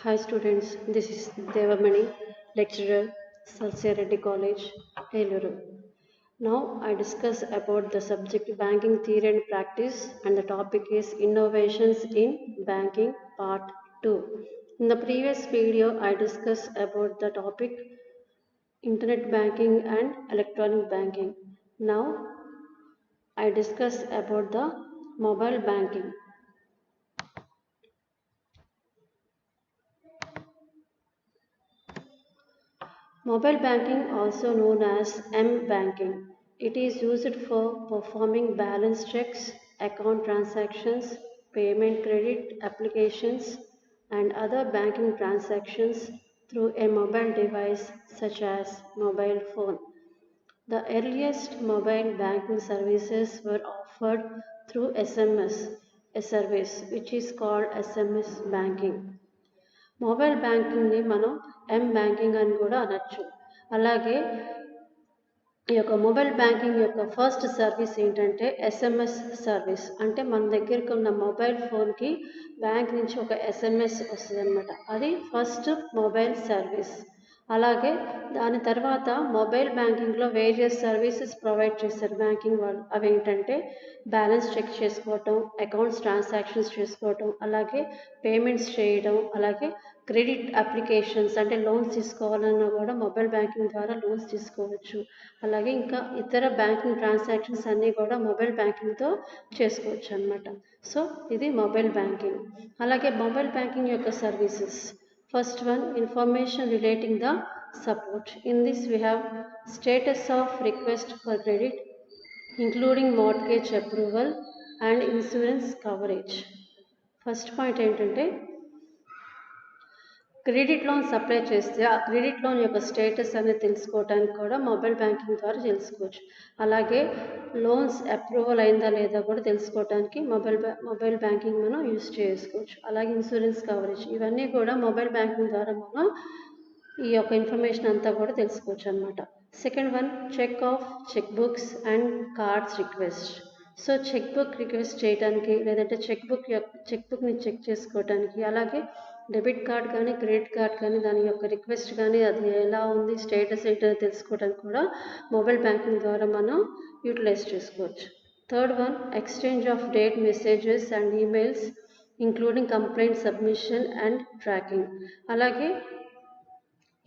Hi students, this is Devamani, lecturer, Salsya Reddy College, Eluru. Now I discuss about the subject banking theory and practice, and the topic is innovations in banking part 2. In the previous video I discussed about the topic internet banking and electronic banking. Now I discuss about the mobile banking. Mobile banking, also known as M-banking, it is used for performing balance checks, account transactions, payment credit applications, and other banking transactions through a mobile device such as mobile phone. The earliest mobile banking services were offered through SMS, a service which is called SMS banking. Mobile బ్యాంకింగ్ని మనం banking అని కూడా అనొచ్చు. అలాగే ఈ యొక్క mobile banking యొక్క first service ఏంటంటే ఎస్ఎంఎస్ సర్వీస్. అంటే మన దగ్గరకు ఉన్న మొబైల్ ఫోన్కి బ్యాంక్ నుంచి ఒక ఎస్ఎంఎస్ వస్తుంది అనమాట. అది ఫస్ట్ మొబైల్ సర్వీస్. అలాగే దాని తర్వాత మొబైల్ బ్యాంకింగ్లో వేరియస్ సర్వీసెస్ ప్రొవైడ్ చేస్తారు బ్యాంకింగ్ వాళ్ళు. అవి ఏంటంటే బ్యాలెన్స్ చెక్ చేసుకోవటం, అకౌంట్స్ ట్రాన్సాక్షన్స్ చేసుకోవటం, అలాగే పేమెంట్స్ చేయడం, అలాగే క్రెడిట్ అప్లికేషన్స్ అంటే లోన్స్ తీసుకోవాలన్నా కూడా మొబైల్ బ్యాంకింగ్ ద్వారా లోన్స్ తీసుకోవచ్చు. అలాగే ఇంకా ఇతర బ్యాంకింగ్ ట్రాన్సాక్షన్స్ అన్నీ కూడా మొబైల్ బ్యాంకింగ్తో చేసుకోవచ్చు అనమాట. సో ఇది మొబైల్ బ్యాంకింగ్. అలాగే మొబైల్ బ్యాంకింగ్ యొక్క services. First one, information relating the support. In this we have status of request for credit, including mortgage approval and insurance coverage. First point ఏంటంటే credit loan supply చేస్తే ఆ credit loan యొక్క status అనేది తెలుసుకోవడానికి కూడా mobile banking ద్వారా తెలుసుకోవచ్చు. అలాగే లోన్స్ అప్రూవల్ అయిందా లేదా కూడా తెలుసుకోవడానికి మొబైల్ బ్యాంకింగ్ మనం యూజ్ చేసుకోవచ్చు. అలాగే ఇన్సూరెన్స్ కవరేజ్, ఇవన్నీ కూడా మొబైల్ బ్యాంకింగ్ ద్వారా మనం ఈ యొక్క ఇన్ఫర్మేషన్ అంతా కూడా తెలుసుకోవచ్చు అనమాట. Second one, check books and cards request. So check book request చేయడానికి లేదంటే చెక్ బుక్ని చెక్ చేసుకోవడానికి, అలాగే డెబిట్ కార్డ్ కానీ క్రెడిట్ కార్డ్ కానీ దాని యొక్క రిక్వెస్ట్ కానీ అది ఎలా ఉంది స్టేటస్ ఏంటో తెలుసుకోవడానికి కూడా మొబైల్ బ్యాంకింగ్ ద్వారా మనం యూటిలైజ్ చేసుకోవచ్చు. Third one, exchange of date messages and emails including complaint submission and tracking. అలాగే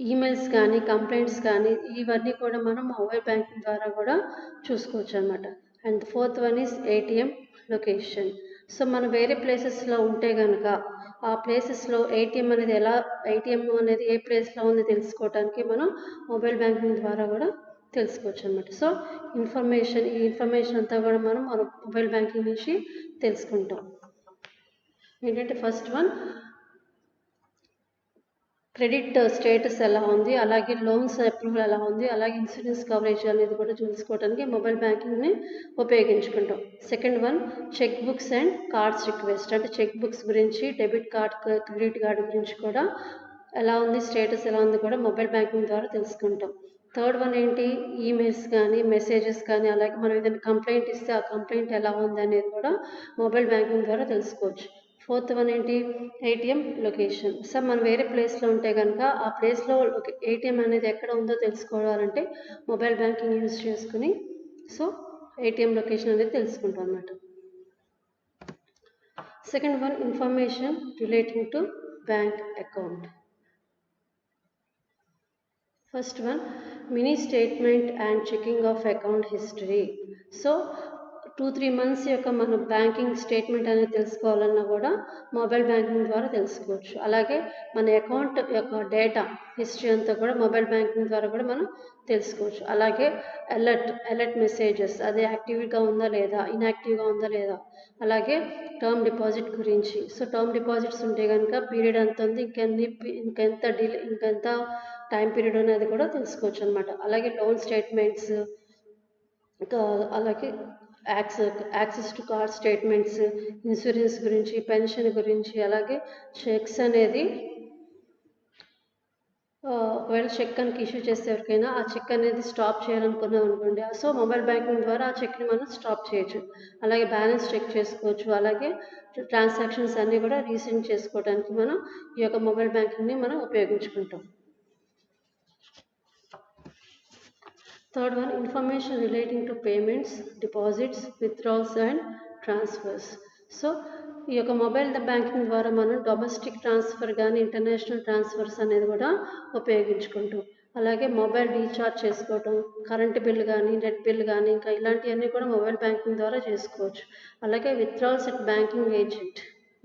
ఈమెయిల్స్ కానీ కంప్లైంట్స్ కానీ ఇవన్నీ కూడా మనం మొబైల్ బ్యాంకింగ్ ద్వారా కూడా చూసుకోవచ్చు అనమాట. And fourth one is ATM location. So మనం వేరే ప్లేసెస్లో ఉంటే కనుక ఆ ప్లేసెస్లో ఏటీఎం అనేది ఏ ప్లేస్లో ఉంది తెలుసుకోవడానికి మనం మొబైల్ బ్యాంకింగ్ ద్వారా కూడా తెలుసుకోవచ్చు అనమాట. సో ఈ ఇన్ఫర్మేషన్ అంతా కూడా మనం మన మొబైల్ బ్యాంకింగ్ నుంచి తెలుసుకుంటాం. ఏంటంటే ఫస్ట్ వన్, క్రెడిట్ స్టేటస్ ఎలా ఉంది, అలాగే లోన్స్ అప్రూవల్ ఎలా ఉంది, అలాగే ఇన్సూరెన్స్ కవరేజ్ అనేది కూడా చూసుకోవడానికి మొబైల్ బ్యాంకింగ్ని ఉపయోగించుకుంటాం. Second one, check books and cards request. అంటే చెక్ బుక్స్ గురించి, డెబిట్ కార్డ్ క్రెడిట్ కార్డు గురించి కూడా ఎలా ఉంది స్టేటస్ ఎలా ఉంది కూడా మొబైల్ బ్యాంకింగ్ ద్వారా తెలుసుకుంటాం. థర్డ్ వన్ ఏంటి, ఈమెయిల్స్ కానీ మెసేజెస్ కానీ, అలాగే మనం ఏదైనా కంప్లైంట్ ఇస్తే ఆ కంప్లైంట్ ఎలా ఉంది అనేది కూడా మొబైల్ బ్యాంకింగ్ ద్వారా తెలుసుకోవచ్చు. ఫోర్త్ వన్ ఏంటి, ఏటీఎం లొకేషన్. సో మనం వేరే ప్లేస్లో ఉంటే కనుక ఆ ప్లేస్లో ఏటీఎం అనేది ఎక్కడ ఉందో తెలుసుకోవాలంటే మొబైల్ బ్యాంకింగ్ యూజ్ చేసుకుని సో ఏటీఎం లొకేషన్ అనేది తెలుసుకుంటాం అన్నమాట. Second one, information relating to bank account. First one, mini statement and checking of account history. So 2-3 months యొక్క మన బ్యాంకింగ్ స్టేట్మెంట్ అనేది తెలుసుకోవాలన్నా కూడా మొబైల్ బ్యాంకింగ్ ద్వారా తెలుసుకోవచ్చు. అలాగే మన అకౌంట్ యొక్క డేటా హిస్టరీ అంతా కూడా మొబైల్ బ్యాంకింగ్ ద్వారా కూడా మనం తెలుసుకోవచ్చు. అలాగే అలర్ట్ మెసేజెస్, అది యాక్టివ్గా ఉందా లేదా, ఇన్యాక్టివ్గా ఉందా లేదా. అలాగే టర్మ్ డిపాజిట్ గురించి. సో టర్మ్ డిపాజిట్స్ ఉంటే కనుక పీరియడ్ ఎంత ఉంది, ఇంకెంత టైం పీరియడ్ అనేది కూడా తెలుసుకోవచ్చు అనమాట. అలాగే లోన్ స్టేట్మెంట్స్, అలాగే access to card statements, insurance గురించి, పెన్షన్ గురించి, అలాగే చెక్స్ అనేది ఒకవేళ చెక్ కనుక ఇష్యూ చేస్తే ఎవరికైనా ఆ చెక్ అనేది స్టాప్ చేయాలనుకున్నాం అనుకోండి, సో మొబైల్ బ్యాంకింగ్ ద్వారా ఆ చెక్ని మనం స్టాప్ చేయొచ్చు. అలాగే బ్యాలెన్స్ చెక్ చేసుకోవచ్చు. అలాగే ట్రాన్సాక్షన్స్ అన్నీ కూడా రీసెంట్ చేసుకోవడానికి మనం ఈ యొక్క మొబైల్ బ్యాంకింగ్ని మనం ఉపయోగించుకుంటాం. Third one, information relating to payments, deposits, withdrawals and transfers. So ఈ యొక్క మొబైల్ బ్యాంకింగ్ ద్వారా మనం డొమెస్టిక్ ట్రాన్స్ఫర్ కానీ ఇంటర్నేషనల్ ట్రాన్స్ఫర్స్ అనేది కూడా ఉపయోగించుకుంటాం. అలాగే మొబైల్ రీఛార్జ్ చేసుకోవటం, కరెంటు బిల్లు కానీ నెట్ బిల్లు కానీ ఇంకా ఇలాంటివన్నీ కూడా మొబైల్ బ్యాంకింగ్ ద్వారా చేసుకోవచ్చు. అలాగే withdrawals at banking agent,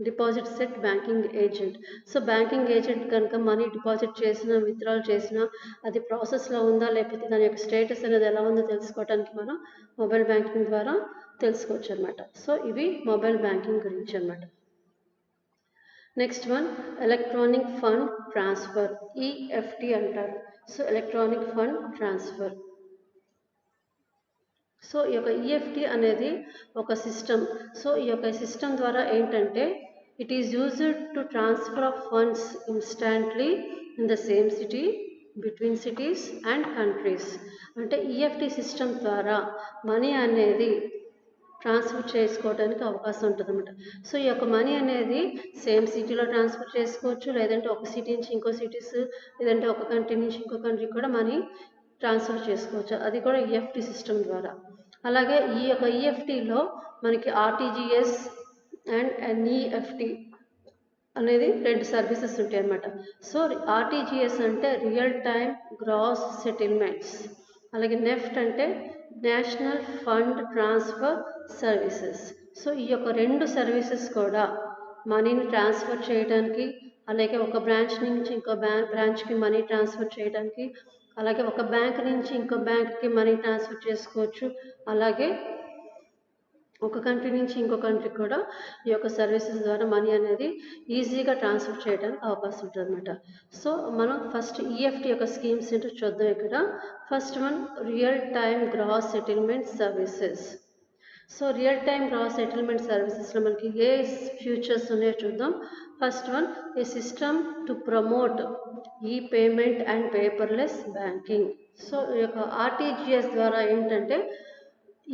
deposits at banking agent. So banking agent కనుక మనీ డిపాజిట్ చేసినా విత్డ్రాల్ చేసినా అది ప్రాసెస్లో ఉందా లేకపోతే దాని యొక్క స్టేటస్ అనేది ఎలా ఉందో తెలుసుకోవడానికి మనం మొబైల్ బ్యాంకింగ్ ద్వారా తెలుసుకోవచ్చు అనమాట. సో ఇవి మొబైల్ బ్యాంకింగ్ గురించి అనమాట. Next one, electronic fund transfer, EFT అంటారు. So electronic fund transfer. So ఈ యొక్క ఈఎఫ్టీ అనేది ఒక సిస్టమ్. సో ఈ యొక్క సిస్టమ్ ద్వారా ఏంటంటే it is used to transfer of funds instantly in the same city, between cities and countries. అంటే ఈఎఫ్టీ సిస్టమ్ ద్వారా మనీ అనేది ట్రాన్స్ఫర్ చేసుకోవడానికి అవకాశం ఉంటుంది అన్నమాట. సో ఈ యొక్క మనీ అనేది సేమ్ సిటీలో ట్రాన్స్ఫర్ చేసుకోవచ్చు, లేదంటే ఒక సిటీ నుంచి ఇంకో సిటీస్, లేదంటే ఒక కంట్రీ నుంచి ఇంకో కంట్రీకి కూడా మనీ ట్రాన్స్ఫర్ చేసుకోవచ్చు. అది కూడా ఈఎఫ్టీ సిస్టమ్ ద్వారా. అలాగే ఈ యొక్క ఈఎఫ్టీలో మనకి ఆర్టీజీఎస్ అండ్ ఎన్ఈఎఫ్టీ అనేది 2 సర్వీసెస్ ఉంటాయి అన్నమాట. సో ఆర్టీజీఎస్ అంటే రియల్ టైమ్ గ్రాస్ సెటిల్మెంట్స్, అలాగే నెఫ్ట్ అంటే national fund transfer services. So ఈ యొక్క 2 సర్వీసెస్ కూడా మనీని ట్రాన్స్ఫర్ చేయడానికి, అలాగే ఒక బ్రాంచ్ నుంచి ఇంకో బ్రాంచ్కి మనీ ట్రాన్స్ఫర్ చేయడానికి, అలాగే ఒక బ్యాంక్ నుంచి ఇంకో బ్యాంక్కి మనీ ట్రాన్స్ఫర్ చేసుకోవచ్చు. అలాగే ఒక కంట్రీ నుంచి ఇంకో కంట్రీకి కూడా ఈ యొక్క సర్వీసెస్ ద్వారా మనీ అనేది ఈజీగా ట్రాన్స్ఫర్ చేయడానికి అవకాశం ఉంటుంది అనమాట. సో మనం ఫస్ట్ ఈఎఫ్టీ యొక్క స్కీమ్స్ ఏంటో చూద్దాం ఇక్కడ. First one, real time gross settlement services. So real time gross settlement సర్వీసెస్లో మనకి ఏ ఫ్యూచర్స్ ఉన్నాయో చూద్దాం. First one, a system to promote e payment and paperless banking. So ఈ యొక్క ఆర్టీజీఎస్ ద్వారా ఏంటంటే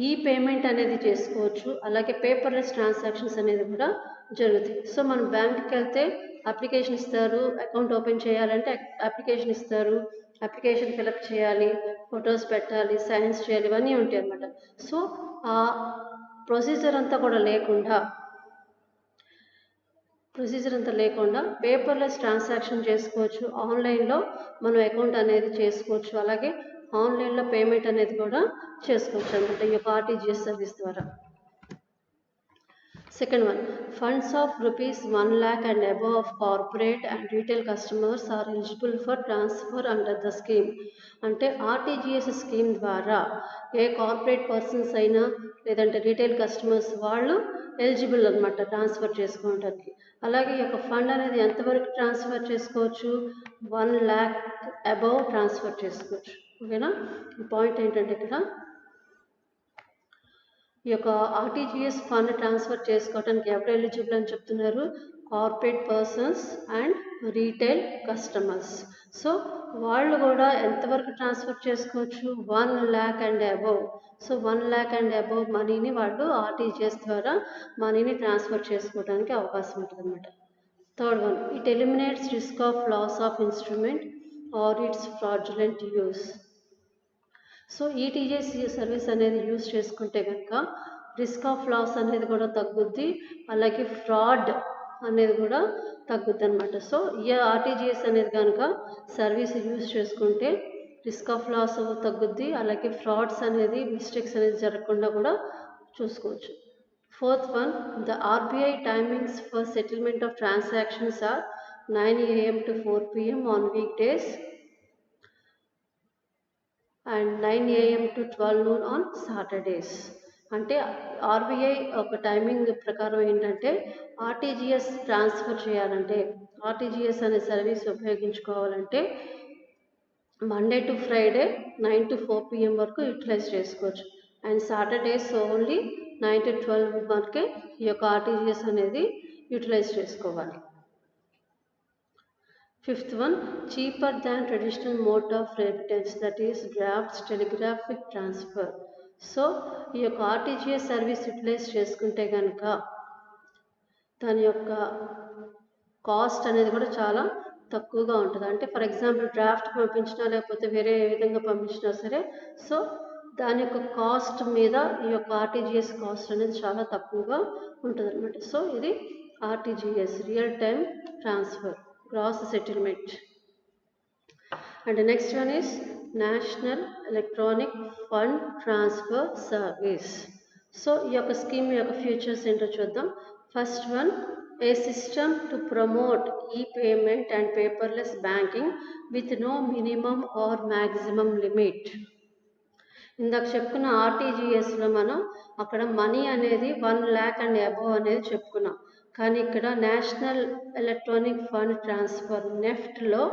ఈ పేమెంట్ అనేది చేసుకోవచ్చు, అలాగే పేపర్లెస్ ట్రాన్సాక్షన్స్ అనేది కూడా జరుగుతాయి. సో మనం బ్యాంక్కి వెళ్తే అప్లికేషన్ ఇస్తారు, అకౌంట్ ఓపెన్ చేయాలంటే అప్లికేషన్ ఇస్తారు, అప్లికేషన్ ఫిలప్ చేయాలి, ఫొటోస్ పెట్టాలి, సైన్స్ చేయాలి, ఇవన్నీ ఉంటాయి అన్నమాట. సో ఆ ప్రొసీజర్ అంతా లేకుండా పేపర్లెస్ ట్రాన్సాక్షన్ చేసుకోవచ్చు. ఆన్లైన్లో మనం అకౌంట్ అనేది చేసుకోవచ్చు, అలాగే ఆన్లైన్లో పేమెంట్ అనేది కూడా చేసుకోవచ్చు అనమాట ఈ యొక్క ఆర్టీజీఎస్ సర్వీస్ ద్వారా. Second one, funds of ₹1 lakh and above of corporate and retail customers are eligible for transfer under the scheme. అంటే ఆర్టీజీఎస్ స్కీమ్ ద్వారా ఏ కార్పొరేట్ పర్సన్స్ అయినా లేదంటే రీటైల్ కస్టమర్స్ వాళ్ళు ఎలిజిబుల్ అనమాట ట్రాన్స్ఫర్ చేసుకోవడానికి. అలాగే ఈ యొక్క ఫండ్ అనేది ఎంతవరకు ట్రాన్స్ఫర్ చేసుకోవచ్చు, 1 lakh అబవ్ ట్రాన్స్ఫర్ చేసుకోవచ్చు. ఓకేనా. ఈ పాయింట్ ఏంటంటే ఇక్కడ ఈ యొక్క ఆర్టీజీఎస్ ఫండ్ ట్రాన్స్ఫర్ చేసుకోవడానికి ఎవరు ఎలిజిబుల్ అని చెప్తున్నారు, corporate persons and retail customers. So వాళ్ళు కూడా ఎంతవరకు ట్రాన్స్ఫర్ చేసుకోవచ్చు, 1 lakh and above. So 1 lakh and above మనీని వాళ్ళు ఆర్టీజీఎస్ ద్వారా మనీని ట్రాన్స్ఫర్ చేసుకోవడానికి అవకాశం ఉంటుంది అనమాట. Third one, it eliminates risk of loss of instrument or its fraudulent use. So ETGS service అనేది యూజ్ చేసుకుంటే కనుక రిస్క్ ఆఫ్ లాస్ అనేది కూడా తగ్గుద్ది, అలాగే ఫ్రాడ్ అనేది కూడా తగ్గుద్ది అనమాట. సో ఈ ఆర్టీజీఎస్ అనేది కనుక సర్వీస్ యూజ్ చేసుకుంటే రిస్క్ ఆఫ్ లాస్ తగ్గుద్ది, అలాగే ఫ్రాడ్స్ అనేది మిస్టేక్స్ అనేది జరగకుండా కూడా చూసుకోవచ్చు. Fourth one, the RBI timings for settlement of transactions are 9 AM to 4 PM on week days and 9 AM to 12 noon on Saturdays. అంటే ఆర్బీఐ ఒక టైమింగ్ ప్రకారం ఏంటంటే ఆర్టీజీఎస్ ట్రాన్స్ఫర్ చేయాలంటే, ఆర్టీజీఎస్ అనే సర్వీస్ ఉపయోగించుకోవాలంటే Monday to Friday 9 to 4 PM వరకు utilise చేసుకోవచ్చు, and Saturdays only 9 to 12 వరకే ఈ యొక్క ఆర్టీజీఎస్ అనేది యూటిలైజ్ చేసుకోవాలి. Fifth one, cheaper than traditional mode of remittance, that is drafts telegraphic transfer. So ఈ యొక్క ఆర్టీజీఎస్ సర్వీస్ యూటిలైజ్ చేసుకుంటే కనుక దాని యొక్క కాస్ట్ అనేది కూడా చాలా తక్కువగా ఉంటుంది. అంటే ఫర్ ఎగ్జాంపుల్ డ్రాఫ్ట్ పంపించినా లేకపోతే వేరే ఏ విధంగా పంపించినా సరే, సో దాని యొక్క కాస్ట్ మీద ఈ యొక్క ఆర్టీజీఎస్ కాస్ట్ అనేది చాలా తక్కువగా ఉంటుంది అనమాట. సో ఇది RTGS, real time transfer, gross settlement. And the next one is National Electronic Fund Transfer Service. So ఈ యొక్క స్కీమ్ యొక్క ఫ్యూచర్స్ ఏంటో చూద్దాం. First one, a system to promote e-payment and paperless banking with no minimum or maximum limit. ఇందాక చెప్పుకున్న ఆర్టీజీఎస్లో మనం అక్కడ money అనేది 1 lakh అండ్ అబవ్ అనేది చెప్పుకున్నాం. కానీ ఇక్కడ నేషనల్ ఎలక్ట్రానిక్ ఫండ్ ట్రాన్స్ఫర్ నెఫ్ట్లో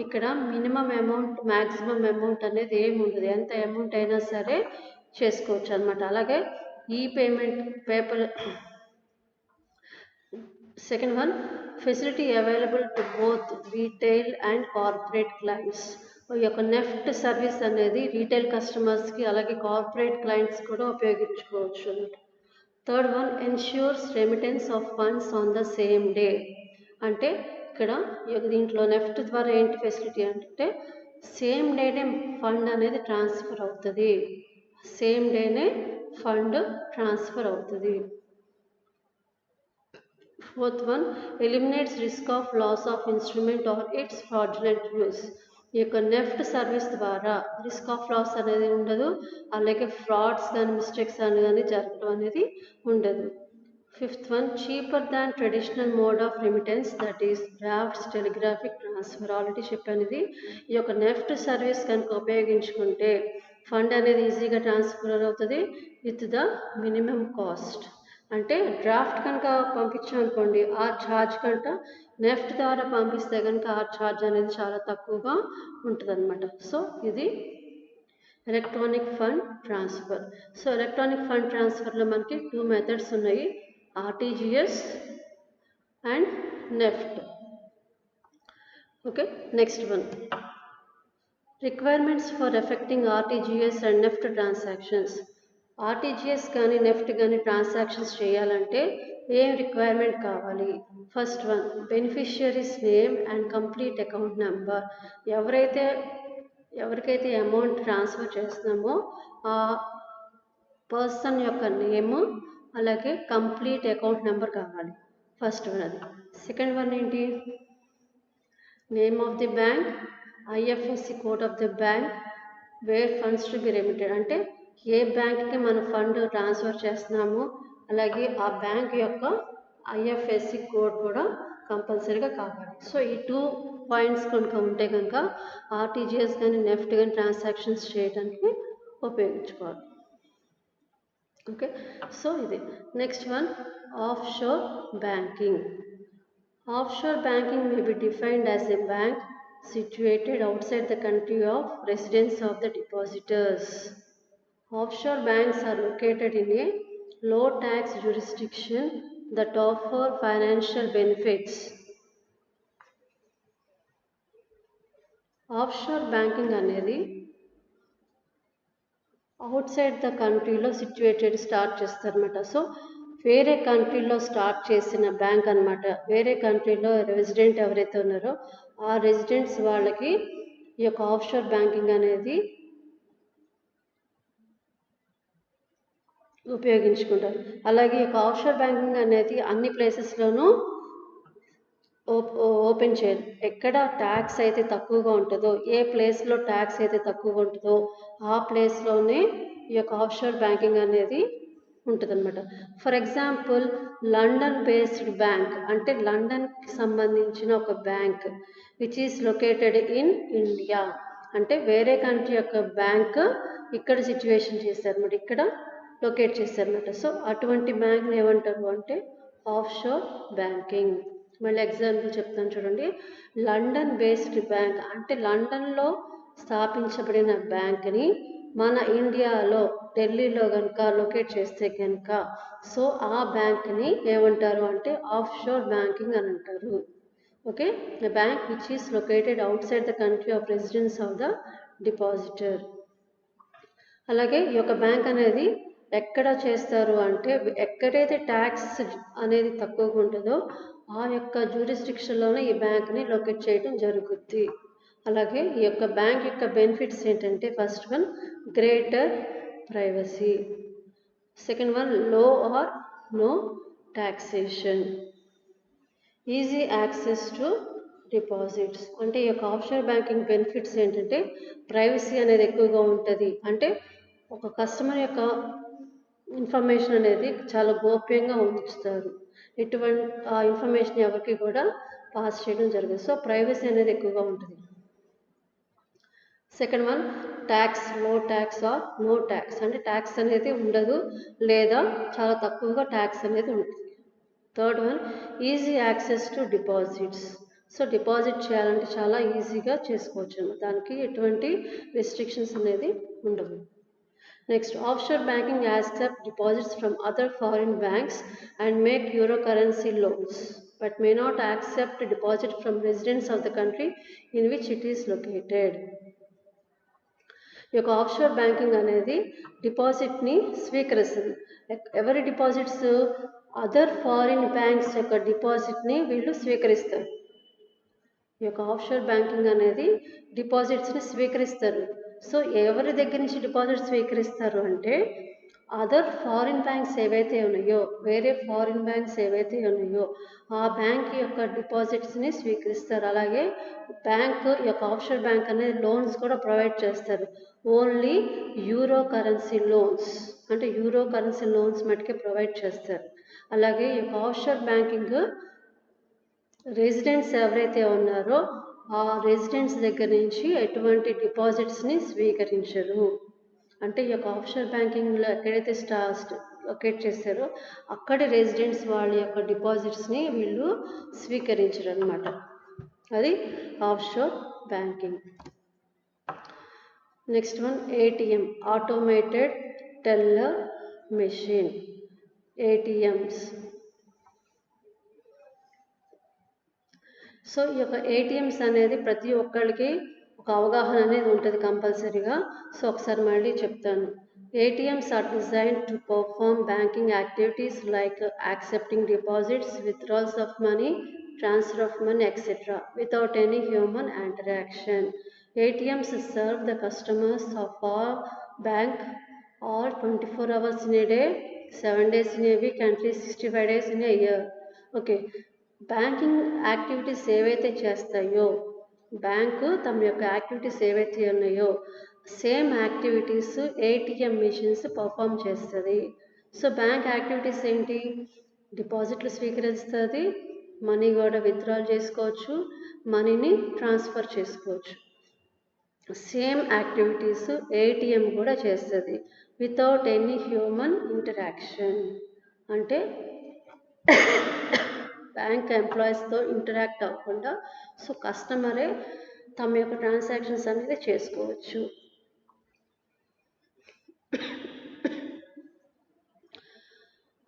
ఇక్కడ మినిమం అమౌంట్ మ్యాక్సిమం అమౌంట్ అనేది ఏమి ఉండదు, ఎంత అమౌంట్ అయినా సరే చేసుకోవచ్చు అనమాట. అలాగే ఈ payment paper. Second one, facility available to both retail and corporate clients. ఈ యొక్క నెఫ్ట్ సర్వీస్ అనేది రీటైల్ కస్టమర్స్కి అలాగే కార్పొరేట్ క్లయింట్స్ కూడా ఉపయోగించుకోవచ్చు. Third one, ensures remittance of funds on the same day. అంటే ఇక్కడ దీంట్లో నెఫ్ట్ ద్వారా ఏంటి ఫెసిలిటీ అంటే సేమ్ డేనే ఫండ్ అనేది ట్రాన్స్ఫర్ అవుతుంది, సేమ్ డేనే ఫండ్ ట్రాన్స్ఫర్ అవుతుంది. Fourth one, eliminates risk of loss of instrument or its fraudulent use. ఈ యొక్క నెఫ్ట్ సర్వీస్ ద్వారా రిస్క్ ఆఫ్ లాస్ అనేది ఉండదు, అలాగే ఫ్రాడ్స్ కానీ మిస్టేక్స్ కానీ జరగడం అనేది ఉండదు. Fifth one, cheaper than traditional mode of remittance, that is drafts telegraphic transfer. Already చెప్పాను ఇది. ఈ యొక్క నెఫ్ట్ సర్వీస్ కనుక ఉపయోగించుకుంటే ఫండ్ అనేది ఈజీగా ట్రాన్స్ఫర్ అవుతుంది విత్ ద మినిమం కాస్ట్. అంటే డ్రాఫ్ట్ కనుక పంపించామనుకోండి ఆ ఛార్జ్ కంట నెఫ్ట్ ద్వారా పంపిస్తే కనుక ఆ ఛార్జ్ అనేది చాలా తక్కువగా ఉంటుంది అనమాట. సో ఇది electronic fund transfer. So electronic fund ట్రాన్స్ఫర్లో మనకి 2 మెథడ్స్ ఉన్నాయి, RTGS and NEFT. Okay, next one, requirements for effecting RTGS and NEFT transactions. RTGS కానీ నెఫ్ట్ కానీ ట్రాన్సాక్షన్స్ చేయాలంటే ఏం రిక్వైర్మెంట్ కావాలి? First one, beneficiary's name and complete account number. ఎవరికైతే amount transfer చేస్తున్నామో ఆ పర్సన్ యొక్క నేమ్ అలాగే కంప్లీట్ అకౌంట్ నెంబర్ కావాలి. ఫస్ట్ వన్ అది. సెకండ్ వన్ ఏంటి? Name of the bank, IFSC code of the bank, where funds to be remitted. అంటే ఏ బ్యాంక్కి మనం ఫండ్ ట్రాన్స్ఫర్ చేస్తున్నామో అలాగే ఆ బ్యాంక్ యొక్క ఐఎఫ్ఎస్సి కోడ్ కూడా కంపల్సరీగా కావాలి. సో ఈ 2 పాయింట్స్ కనుక ఉంటే కనుక ఆర్టీజీఎస్ కానీ నెఫ్ట్ కానీ ట్రాన్సాక్షన్స్ చేయడానికి ఉపయోగించుకోవాలి. ఓకే, సో ఇది. Next one, of sure banking. Of sure banking may be defined as a bank situated outside the country of residence of the depositors. Offshore banks are located in a low tax jurisdiction that offer financial benefits. Offshore banking అనేది outside the కంట్రీలో situated start చేస్తారన్నమాట. So వేరే కంట్రీలో start చేసిన bank అనమాట. వేరే కంట్రీలో resident ఎవరైతే ఉన్నారో ఆ రెసిడెంట్స్ వాళ్ళకి ఈ యొక్క ఆఫ్షోర్ బ్యాంకింగ్ అనేది ఉపయోగించుకుంటారు. అలాగే ఈ యొక్క ఆఫ్షోర్ బ్యాంకింగ్ అనేది అన్ని ప్లేసెస్లోనూ ఓపెన్ చేయాలి. ఎక్కడ ట్యాక్స్ అయితే తక్కువగా ఉంటుందో, ఏ ప్లేస్లో ట్యాక్స్ అయితే తక్కువగా ఉంటుందో ఆ ప్లేస్లోనే ఈ యొక్క ఆఫ్షోర్ బ్యాంకింగ్ అనేది ఉంటుందన్నమాట. For example London based bank అంటే లండన్కి సంబంధించిన ఒక bank which is located in India. అంటే వేరే కంట్రీ యొక్క బ్యాంక్ ఇక్కడ సిచ్యువేషన్ చేశారన్నమాట, ఇక్కడ లొకేట్ చేశారన్నమాట. సో అటువంటి బ్యాంక్ని ఏమంటారు అంటే ఆఫ్షోర్ బ్యాంకింగ్. మళ్ళీ ఎగ్జాంపుల్ చెప్తాను చూడండి. లండన్ బేస్డ్ బ్యాంక్ అంటే లండన్లో స్థాపించబడిన బ్యాంక్ని మన ఇండియాలో ఢిల్లీలో కనుక లొకేట్ చేస్తే కనుక సో ఆ బ్యాంక్ని ఏమంటారు అంటే ఆఫ్షోర్ బ్యాంకింగ్ అని అంటారు. Okay, a bank which is located outside the country of residence of the depositor. అలాగే ఈ యొక్క బ్యాంక్ అనేది ఎక్కడ చేస్తారు అంటే ఎక్కడైతే ట్యాక్స్ అనేది తక్కువగా ఉంటుందో ఆ యొక్క జ్యూరిస్డిక్షన్లోనే ఈ బ్యాంక్ని లొకేట్ చేయడం జరుగుద్ది. అలాగే ఈ యొక్క బ్యాంక్ యొక్క బెనిఫిట్స్ ఏంటంటే first one greater privacy, second one low or no taxation, easy access to deposits. అంటే ఈ యొక్క ఆఫ్షోర్ బ్యాంకింగ్ బెనిఫిట్స్ ఏంటంటే ప్రైవసీ అనేది ఎక్కువగా ఉంటుంది. అంటే ఒక కస్టమర్ యొక్క ఇన్ఫర్మేషన్ అనేది చాలా గోప్యంగా ఉంచుతారు, ఎటువంటి ఆ ఇన్ఫర్మేషన్ ఎవరికి కూడా పాస్ చేయడం జరగదు. సో ప్రైవసీ అనేది ఎక్కువగా ఉంటుంది. సెకండ్ వన్ ట్యాక్స్, లో ట్యాక్స్ ఆర్ నో ట్యాక్స్, అంటే ట్యాక్స్ అనేది ఉండదు లేదా చాలా తక్కువగా ట్యాక్స్ అనేది ఉంటుంది. Third one easy access to deposits. So deposit చేయాలంటే చాలా ఈజీగా చేసుకోవచ్చు అన్నమాట, దానికి ఎటువంటి రెస్ట్రిక్షన్స్ అనేది ఉండవు. Next, offshore banking accept deposits from other foreign banks and make euro currency loans but may not accept deposit from residents of the country in which it is located. ఈ యొక్క ఆఫ్షోర్ బ్యాంకింగ్ అనేది డిపాజిట్ని స్వీకరిస్తుంది. ఎవరి deposits? Other foreign banks యొక్క డిపాజిట్ని వీళ్ళు స్వీకరిస్తారు. ఈ యొక్క offshore banking అనేది డిపాజిట్స్ని స్వీకరిస్తారు. సో ఎవరి దగ్గర నుంచి డిపాజిట్ స్వీకరిస్తారు అంటే అదర్ ఫారిన్ బ్యాంక్స్ ఏవైతే ఉన్నాయో, వేరే ఫారిన్ బ్యాంక్స్ ఏవైతే ఉన్నాయో ఆ బ్యాంక్ యొక్క డిపాజిట్స్ని స్వీకరిస్తారు. అలాగే బ్యాంక్ యొక్క ఆఫ్షోర్ బ్యాంక్ అనేది లోన్స్ కూడా ప్రొవైడ్ చేస్తారు. ఓన్లీ యూరో కరెన్సీ లోన్స్, అంటే యూరో కరెన్సీ లోన్స్ మటుకే ప్రొవైడ్ చేస్తారు. అలాగే ఈ యొక్క ఆఫ్షోర్ బ్యాంకింగ్ రెసిడెంట్స్ ఎవరైతే ఉన్నారో ఆ రెసిడెంట్స్ దగ్గర నుంచి ఎటువంటి డిపాజిట్స్ని స్వీకరించరు. అంటే ఈ యొక్క ఆఫ్షోర్ బ్యాంకింగ్లో ఎక్కడైతే లొకేట్ చేస్తారో అక్కడి రెసిడెంట్స్ వాళ్ళ యొక్క డిపాజిట్స్ని వీళ్ళు స్వీకరించరు అనమాట. అది offshore banking. Next one ATM, automated teller machine, ATMs. So ఈ యొక్క ఏటీఎంస్ అనేది ప్రతి ఒక్కరికి ఒక అవగాహన అనేది ఉంటుంది కంపల్సరీగా. సో ఒకసారి మళ్ళీ చెప్తాను. ATMs are designed to perform banking activities like accepting deposits, withdrawals of money, transfer of money, etc. without any human interaction. ATMs serve the customers of our bank all 24 hours in a day, 7 days in a week and 365 days in a year. Okay. Banking activities ఏవైతే చేస్తాయో, bank తమ యొక్క activities ఏవైతే ఉన్నాయో same activities ATM machines perform చేస్తుంది. So bank activities ఏంటి? డిపాజిట్లు స్వీకరిస్తుంది, money కూడా విత్డ్రాల్ చేసుకోవచ్చు, మనీని ట్రాన్స్ఫర్ చేసుకోవచ్చు. సేమ్ యాక్టివిటీస్ ఏటీఎం కూడా చేస్తుంది వితౌట్ ఎనీ హ్యూమన్ ఇంటరాక్షన్. అంటే బ్యాంక్ ఎంప్లాయీస్తో ఇంటరాక్ట్ అవ్వకుండా సో కస్టమరే తమ యొక్క ట్రాన్సాక్షన్స్ అనేది చేసుకోవచ్చు.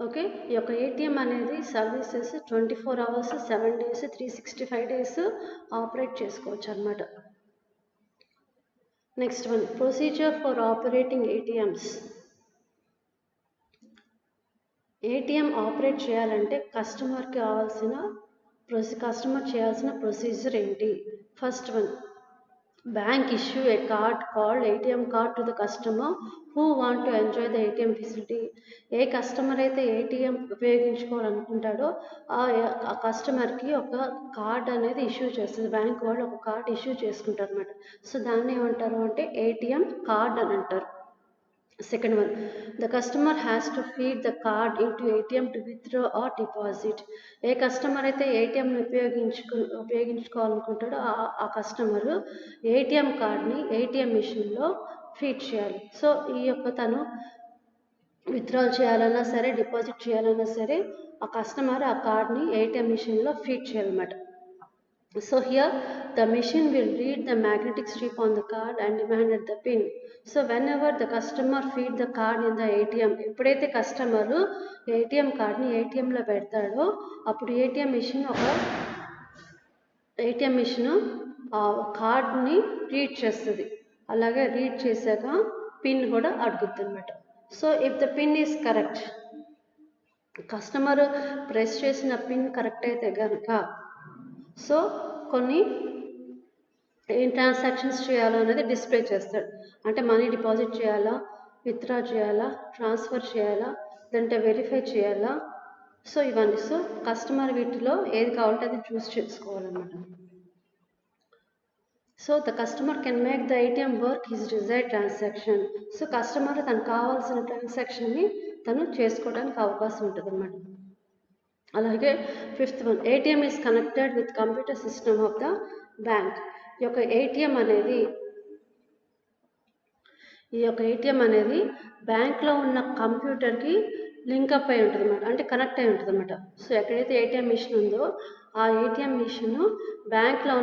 ఓకే, ఈ యొక్క ఏటీఎం అనేది services 24 hours, 7 days, 365 days operate చేసుకోవచ్చు అనమాట. Next one, procedure for operating ATMs. ATM operate చేయాలంటే కస్టమర్ చేయాల్సిన ప్రొసీజర్ ఏంటి? First one, bank issue A card called ATM card to the customer who want to enjoy the ATM facility. A customer అయితే ATM ఉపయోగించుకోవాలనుకుంటాడో ఆ కస్టమర్కి ఒక card అనేది issue చేస్తుంది. Bank వాళ్ళు ఒక కార్డ్ ఇష్యూ చేసుకుంటారు అనమాట. సో దాన్ని ఏమంటారు అంటే ఏటీఎం కార్డ్ అని అంటారు. Second one, the customer has to feed the card into ATM to withdraw or deposit. A customer అయితే ఏటీఎంని ఉపయోగించుకోవాలనుకుంటాడో ఆ కస్టమర్ ఏటీఎం కార్డ్ని ఏటీఎం మిషన్లో ఫీడ్ చేయాలి. సో ఈ యొక్క తను విత్డ్రాల్ చేయాలన్నా సరే, డిపాజిట్ చేయాలన్నా సరే ఆ కస్టమర్ ఆ కార్డ్ని ఏటీఎం మిషన్లో ఫీడ్ చేయాలన్నమాట. So here the machine will read the magnetic strip on the card and demand the pin. So whenever the customer feed the card in the ATM, ఎప్పుడైతే కస్టమర్ ఏటీఎం కార్డ్ని ఏటీఎంలో పెడతాడో అప్పుడు ATM machine ఒక ATM machine ఆ కార్డ్ని read చేస్తుంది. అలాగే read చేశాక పిన్ కూడా అడుగుతుంది అనమాట. So if the pin is correct, customer press చేసిన పిన్ కరెక్ట్ అయితే కనుక సో కొన్ని ఏం ట్రాన్సాక్షన్స్ చేయాలో అనేది డిస్ప్లే చేస్తాడు. అంటే మనీ డిపాజిట్ చేయాలా, విత్డ్రా చేయాలా, ట్రాన్స్ఫర్ చేయాలా, లేదంటే వెరిఫై చేయాలా, సో ఇవన్నీ. సో కస్టమర్ వీటిలో ఏది కావాలంటే అది చూస్ చేసుకోవాలన్నమాట. So the customer can make the ATM work his desired transaction. So customer తనకు కావాల్సిన ట్రాన్సాక్షన్ని తను చేసుకోవడానికి అవకాశం ఉంటుంది అన్నమాట. అలాగే 5th one, ATM is connected with computer system of the bank. ఈ యొక్క ఏటీఎం అనేది బ్యాంక్లో ఉన్న కంప్యూటర్కి లింకప్ అయి ఉంటుంది అనమాట, అంటే కనెక్ట్ అయి ఉంటుంది అనమాట. సో ఎక్కడైతే ఏటీఎం మిషన్ ఉందో ఆ ఏటీఎం మిషన్ బ్యాంక్లో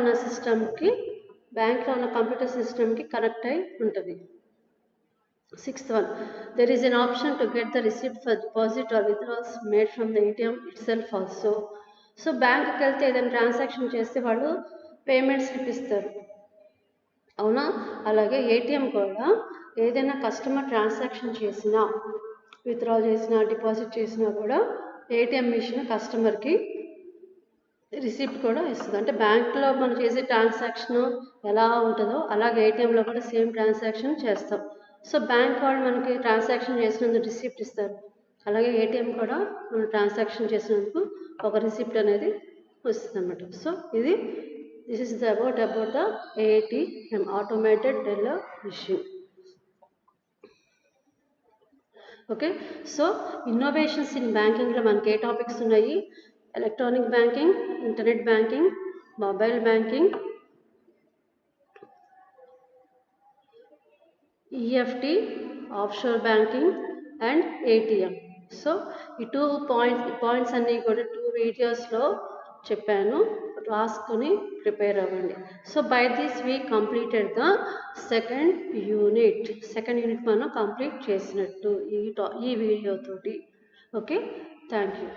ఉన్న కంప్యూటర్ సిస్టమ్కి కనెక్ట్ అయి ఉంటుంది. 6th one, there is an option to get the receipt for deposit or withdrawals made from the ATM itself also. So బ్యాంక్కి వెళ్తే ఏదైనా ట్రాన్సాక్షన్ చేస్తే వాళ్ళు పేమెంట్ స్లిప్ ఇస్తారు, అవునా? అలాగే ఏటీఎం కూడా ఏదైనా కస్టమర్ ట్రాన్సాక్షన్ చేసినా, విత్డ్రాల్ చేసినా, డిపాజిట్ చేసినా కూడా ఏటీఎం మిషన్ కస్టమర్కి రిసిప్ట్ కూడా ఇస్తుంది. అంటే బ్యాంక్లో మనం చేసే ట్రాన్సాక్షన్ ఎలా ఉంటుందో అలాగే ఏటీఎంలో కూడా సేమ్ ట్రాన్సాక్షన్ చేస్తాం. సో బ్యాంక్ వాళ్ళు మనకి ట్రాన్సాక్షన్ చేసినందుకు రిసిప్ట్ ఇస్తారు, అలాగే ఏటీఎం కూడా మనం ట్రాన్సాక్షన్ చేసినందుకు ఒక రిసిప్ట్ అనేది వస్తుంది అన్నమాట. So this is about the ATM, automated teller machine. Okay, so innovations in బ్యాంకింగ్లో మనకి ఏ టాపిక్స్ ఉన్నాయి? Electronic banking, internet banking, mobile banking, EFT, offshore banking and ATM. So ఈ పాయింట్స్ అన్నీ కూడా 2 వీడియోస్లో చెప్పాను, రాసుకొని ప్రిపేర్ అవ్వండి. So by this we completed the second unit మనం కంప్లీట్ చేసినట్టు ఈ వీడియోతోటి. Okay, thank you.